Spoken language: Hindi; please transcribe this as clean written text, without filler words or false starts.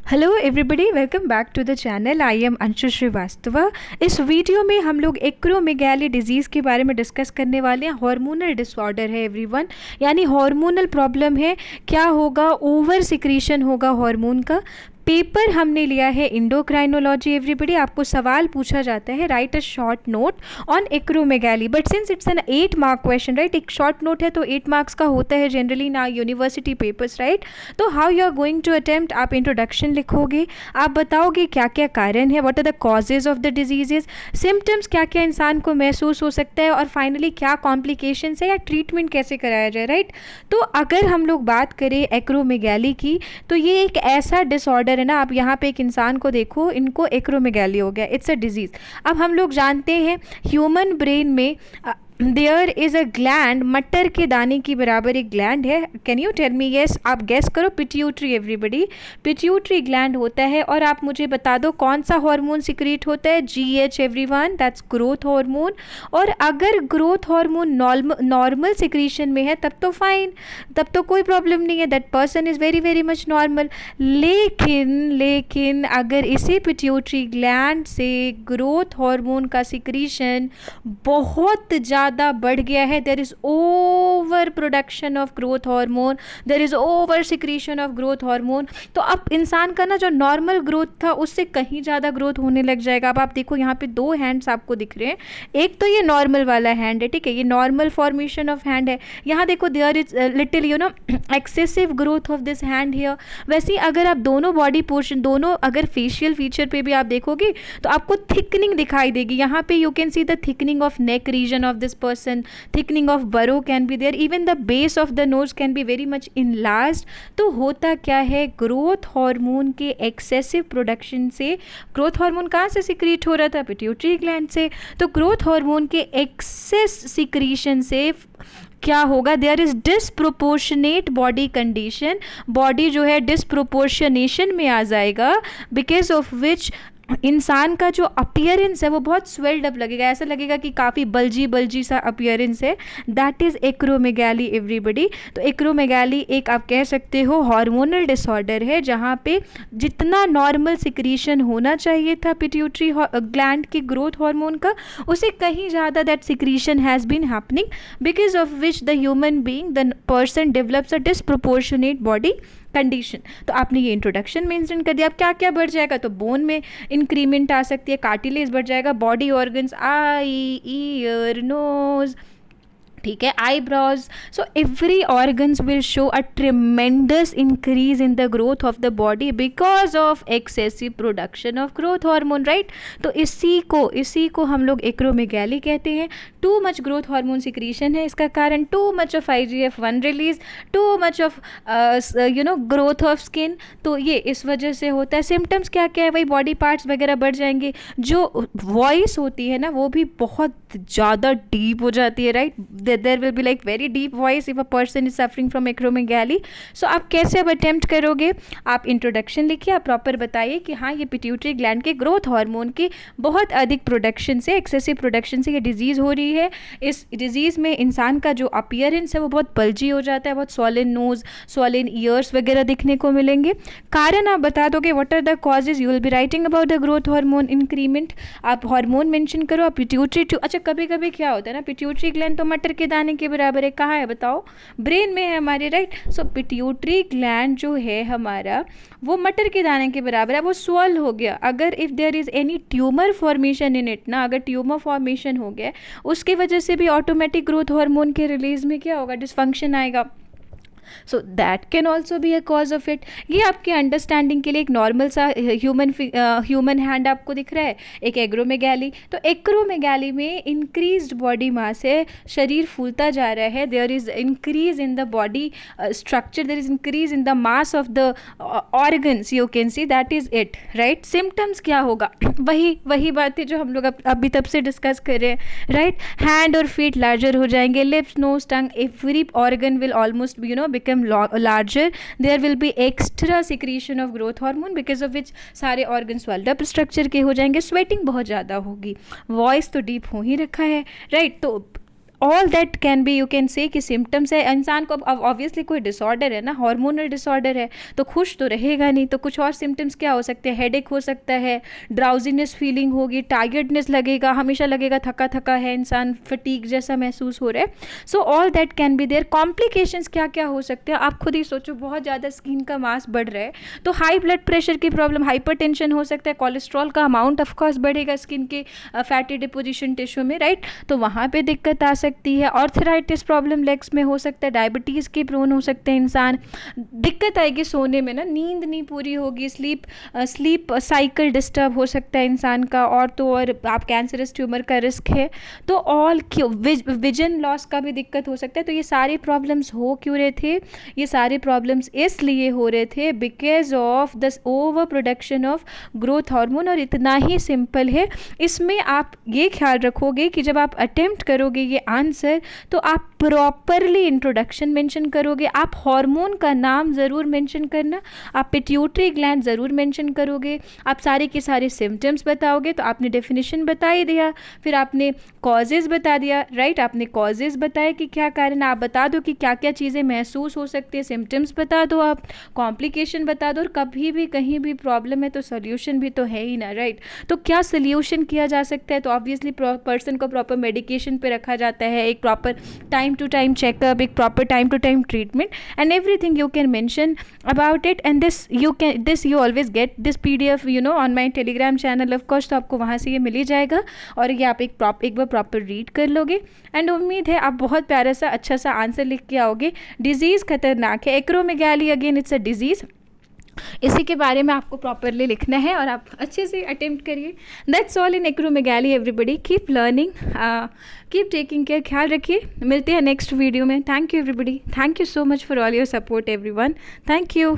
Hello everybody, welcome back to the channel. I am Anshu Srivastava. इस वीडियो में हम लोग एक्रोमेगाली डिजीज़ के बारे में डिस्कस करने वाले हैं। हार्मोनल डिसऑर्डर है एवरीवन, यानी हार्मोनल प्रॉब्लम है। क्या होगा? ओवर सिक्रीशन होगा हार्मोन का। पेपर हमने लिया है इंडोक्राइनोलॉजी। एवरीबॉडी, आपको सवाल पूछा जाता है, write a short note on acromegaly, but since it's an 8 mark question, right. एक शॉर्ट नोट है तो 8 मार्क्स का होता है जनरली ना यूनिवर्सिटी पेपर्स, राइट। तो how you are going to attempt, आप इंट्रोडक्शन लिखोगे, आप बताओगे क्या क्या कारण है, what are the causes of the diseases, symptoms क्या क्या इंसान को महसूस हो सकता है, और फाइनली क्या कॉम्प्लिकेशंस है या ट्रीटमेंट कैसे कराया जाए, राइट। तो अगर हम लोग बात करें एक्रोमेगाली की, तो ये एक ऐसा डिसऑर्डर है ना, आप यहाँ पे एक इंसान को देखो, इनको एक्रोमेगाली हो गया, इट्स अ डिजीज़। अब हम लोग जानते हैं ह्यूमन ब्रेन में देयर इज़ अ ग्लैंड, मटर के दाने की बराबर एक ग्लैंड है। Can you tell me? Yes, आप गेस करो। पिट्यूटरी। एवरीबॉडी, पिट्यूटरी ग्लैंड होता है। और आप मुझे बता दो कौन सा हार्मोन सिक्रीट होता है? GH। Everyone, that's growth hormone. और अगर ग्रोथ हार्मोन नॉर्मल सिक्रीशन में है तब तो फाइन, तब तो कोई प्रॉब्लम नहीं है, that person is very very much normal. लेकिन अगर इसी पिट्यूटरी ग्लैंड से ग्रोथ हार्मोन का सिक्रीशन बहुत ज़्यादा बढ़ गया है, there is over production of growth hormone, there is over secretion of growth hormone, तो अब इंसान का ना जो नॉर्मल ग्रोथ था उससे कहीं ज़्यादा ग्रोथ होने लग जाएगा। अब आप देखो यहाँ पे 2 हैंड्स आपको दिख रहे हैं, एक तो ये नॉर्मल वाला हैंड है, ठीक है, ये नॉर्मल फॉर्मेशन ऑफ हैंड है। यहाँ देखो there is little excessive growth of this hand here. वैसे ही अगर आप दोनों बॉडी पोर्शन, दोनों अगर फेशियल फीचर पे भी आप देखोगे तो आपको थिकनिंग दिखाई देगी। यहाँ पे you can see the thickening of neck region of this person, thickening of burrow can be there, even the base of the nose can be very much enlarged। तो होता क्या है, ग्रोथ हार्मोन के एक्सेसिव प्रोडक्शन से, ग्रोथ हार्मोन कहाँ से सिक्रीट हो रहा था? पिट्यूटरी ग्लैंड से। तो ग्रोथ हार्मोन के एक्सेस सिक्रीशन से क्या होगा? There is disproportionate body condition, body जो है डिसप्रोपोर्शनेशन में आ जाएगा, बिकॉज ऑफ विच इंसान का जो अपीयरेंस है वो बहुत स्वेल्ड अप लगेगा, ऐसा लगेगा कि काफ़ी बल्जी सा अपीयरेंस है। That is acromegaly everybody. तो एक्रोमेगाली एक आप कह सकते हो हार्मोनल डिसऑर्डर है, जहाँ पे जितना नॉर्मल सिक्रीशन होना चाहिए था पिट्यूटरी ग्लैंड के ग्रोथ हार्मोन का, उसे कहीं ज़्यादा that secretion has been happening, because of which the human being, the person develops a disproportionate body condition. तो आपने ये इंट्रोडक्शन मेंशन कर दिया। अब क्या क्या बढ़ जाएगा? तो बोन में इंक्रीमेंट आ सकती है, कार्टिलेज बढ़ जाएगा, बॉडी ऑर्गन्स, आई, ईयर, नोज, ठीक है, eyebrows, so every organs will show a tremendous increase in the growth of the body because of excessive production of growth hormone, right. तो इसी को हम लोग एक्रोमेगाली कहते हैं। Too much growth hormone secretion है इसका कारण, too much of IGF-1 release, too much of growth of skin. तो ये इस वजह से होता है। सिम्टम्स क्या क्या है? वही बॉडी पार्ट्स वगैरह बढ़ जाएंगे, जो वॉइस होती है ना वो भी बहुत ज़्यादा डीप हो जाती है, right. There will be like very deep voice if a person is suffering from acromegaly. So आप कैसे अब अटेम्प्ट करोगे? आप इंट्रोडक्शन लिखिए, आप प्रॉपर बताइए कि हाँ ये पिट्यूटरी ग्लैंड के ग्रोथ हार्मोन की बहुत अधिक प्रोडक्शन से, एक्सेसिव प्रोडक्शन से ये डिजीज़ हो रही है। इस डिजीज़ में इंसान का जो अपीयरेंस है वो बहुत बल्जी हो जाता है, बहुत स्वॉलन नोज, स्वॉलन ईयर्स वगैरह दिखने को मिलेंगे। कारण आप बता दोगे, what are the causes, you will be writing about the growth hormone increment. आप हार्मोन मेंशन करो, आप पिट्यूटरी अच्छा कभी कभी क्या होता है ना, पिट्यूटरी ग्लैंड तो मटर के दाने के बराबर है, कहाँ है बताओ? ब्रेन में है हमारे, राइट। सो पिट्यूटरी ग्लैंड जो है हमारा वो मटर के दाने के बराबर है, वो स्वॉल हो गया। अगर if there is any tumour formation in it ना, अगर ट्यूमर फॉर्मेशन हो गया उसके वजह से भी ऑटोमेटिक ग्रोथ हार्मोन के रिलीज में क्या होगा? डिसफंक्शन आएगा। So that can also be a cause of it. ये आपके अंडरस्टैंडिंग के लिए एक नॉर्मल सा ह्यूमन हैंड आपको दिख रहा है, एक एक्रोमेगाली। तो एक्रोमेगाली में इंक्रीज्ड बॉडी मास है, शरीर फूलता जा रहा है, there is increase in the body structure, there is increase in the mass of the organs, you can see that is it, right. Symptoms क्या होगा? वही बातें जो हम लोग अभी तब से डिस्कस कर रहे हैं, राइट। हैंड और फीट लार्जर हो जाएंगे, lips, nose, tongue, every organ will almost become larger. There will be extra secretion of growth hormone because of which सारे organs swelled up structure के हो जाएंगे, sweating बहुत ज़्यादा होगी, voice तो deep हो ही रखा है, right। तो all that can B, you can say कि सिम्टम्स है। इंसान को अब ऑब्वियसली कोई डिसऑर्डर है ना, हार्मोनल डिसऑर्डर है, तो खुश तो रहेगा नहीं। तो कुछ और सिम्टम्स क्या हो सकते हैं, हेडेक हो सकता है, ड्राउजीनेस फीलिंग होगी, टायर्डनेस लगेगा, हमेशा लगेगा थका थका है इंसान, फटीक जैसा महसूस हो रहा है। So all that can be there. Complications क्या क्या हो सकते हैं, आप खुद ही सोचो, बहुत ज़्यादा स्किन का मास बढ़ रहा है तो हाई ब्लड प्रेशर की प्रॉब्लम, हाइपरटेंशन हो सकता है, कोलेस्ट्रॉल का अमाउंट ऑफकोर्स बढ़ेगा स्किन के फैटी डिपोजिशन टिश्यू में, राइट, तो वहाँ पे दिक्कत आ सकती है। ऑर्थराइटिस प्रॉब्लम लेग्स में हो सकता है, डायबिटीज़ के प्रोन हो सकते हैं इंसान, दिक्कत आएगी सोने में ना, नींद नहीं पूरी होगी, स्लीप साइकिल डिस्टर्ब हो सकता है इंसान का, और तो और आप कैंसरस ट्यूमर का रिस्क है, तो ऑल विजन लॉस का भी दिक्कत हो सकता है। तो ये सारी प्रॉब्लम्स हो क्यों रहे थे, ये सारे प्रॉब्लम्स इसलिए हो रहे थे because of the over production of growth hormone. और इतना ही सिंपल है, इसमें आप ये ख्याल रखोगे कि जब आप अटेम्प्ट करोगे ये आंसर तो आप प्रॉपरली इंट्रोडक्शन मेंशन करोगे, आप हार्मोन का नाम ज़रूर मेंशन करना, आप पिट्यूटरी ग्लैंड ज़रूर मेंशन करोगे, आप सारे के सारे सिम्टम्स बताओगे। तो आपने डेफिनेशन बता ही दिया, फिर आपने कॉजेज़ बता दिया, राइट, आपने कॉजेज़ बताए कि क्या कारण, आप बता दो कि क्या क्या चीज़ें महसूस हो सकती है, सिम्टम्स बता दो, आप कॉम्प्लिकेशन बता दो, और कभी भी कहीं भी प्रॉब्लम है तो सोल्यूशन भी तो है ही ना, राइट। तो क्या सोल्यूशन किया जा सकता है, तो ऑब्वियसली पर्सन को प्रॉपर मेडिकेशन पे रखा जाता है, एक proper time to time checkup, एक proper time to time treatment, and everything you can mention about it. And this you always get this PDF on my Telegram channel of course, तो आपको वहाँ से ये मिल ही जाएगा, और ये आप एक बार प्रॉपर रीड कर लोगे, एंड उम्मीद है आप बहुत प्यारा सा अच्छा सा आंसर लिख के आओगे। डिजीज़ खतरनाक है, acromegaly again it's a disease, इसी के बारे में आपको प्रॉपरली लिखना है और आप अच्छे से अटेम्प्ट करिए। That's all in acromegaly. Everybody keep learning, keep taking care, ख्याल रखिए, मिलते हैं नेक्स्ट वीडियो में। Thank you everybody, thank you so much for all your support everyone, thank you.